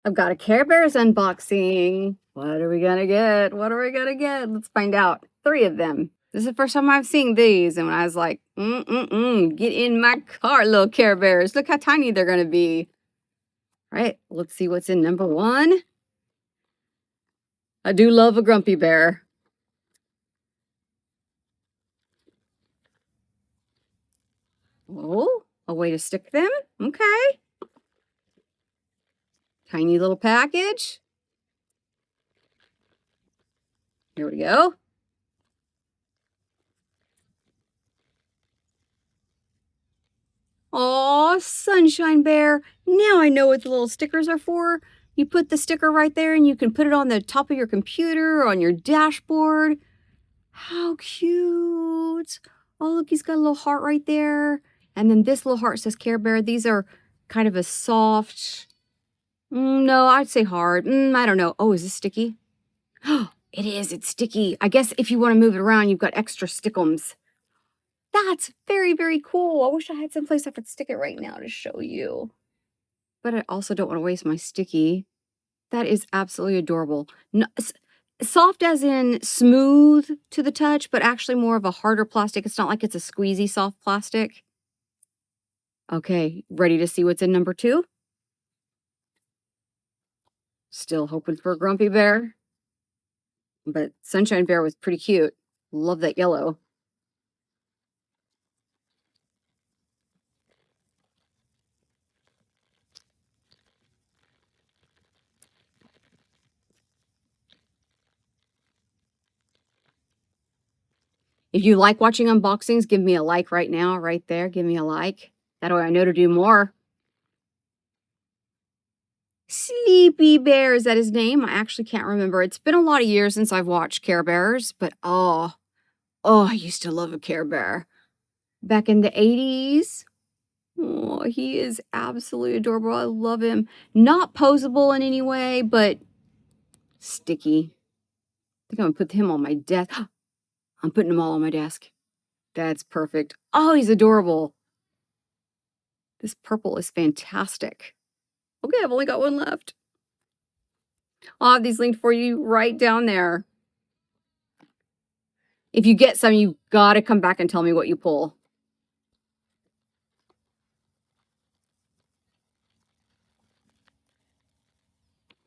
I've got a Care Bears unboxing. What are we gonna get? What are we gonna get? Let's find out. 3 of them. This is the first time I've seen these, and I was like, get in my car, little Care Bears. Look how tiny they're gonna be. All right, let's see what's in number 1. I do love a grumpy bear. Oh, a way to stick them? Okay. Tiny little package. Here we go. Aw, Sunshine Bear. Now I know what the little stickers are for. You put the sticker right there and you can put it on the top of your computer or on your dashboard. How cute. Oh, look, he's got a little heart right there. And then this little heart says Care Bear. These are kind of a soft, no, I'd say hard. I don't know. Oh, is this sticky? Oh, it is. It's sticky. I guess if you want to move it around, you've got extra stickums. That's very, very cool. I wish I had someplace I could stick it right now to show you. But I also don't want to waste my sticky. That is absolutely adorable. No, soft as in smooth to the touch, but actually more of a harder plastic. It's not like it's a squeezy soft plastic. Okay, ready to see what's in number 2? Still hoping for a grumpy bear. But Sunshine Bear was pretty cute. Love that yellow. If you like watching unboxings, give me a like right now, right there. Give me a like. That way I know to do more. Sleepy Bear, is that his name? I actually can't remember. It's been a lot of years since I've watched Care Bears, but oh, I used to love a Care Bear. Back in the 80s. Oh, he is absolutely adorable. I love him. Not posable in any way, but sticky. I think I'm gonna put him on my desk. I'm putting them all on my desk. That's perfect. Oh, he's adorable. This purple is fantastic. Okay, I've only got one left. I'll have these linked for you right down there. If you get some, you gotta come back and tell me what you pull.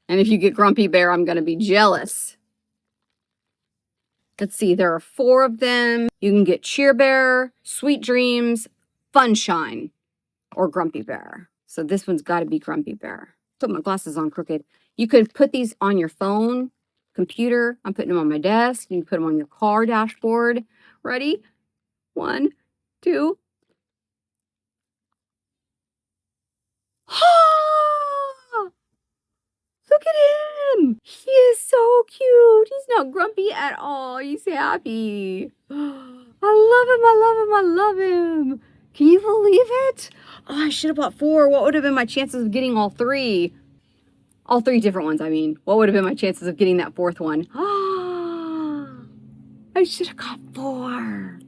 And if you get Grumpy Bear, I'm gonna be jealous. Let's see, there are 4 of them. You can get Cheer Bear, Sweet Dreams, Funshine, or Grumpy Bear. So this one's got to be Grumpy Bear. Put my glasses on crooked. You could put these on your phone, computer. I'm putting them on my desk. You can put them on your car dashboard. Ready? 1, 2. Look at him. He is so cute. He's not grumpy at all. He's happy. I love him. I love him. I love him. Can you believe it? Oh, I should have bought 4. What would have been my chances of getting all 3? All 3 different ones, I mean. What would have been my chances of getting that 4th one? I should have got 4.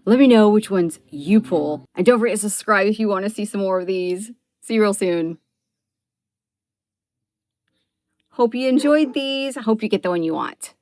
Let me know which ones you pull. And don't forget to subscribe if you want to see some more of these. See you real soon. Hope you enjoyed these. I hope you get the one you want.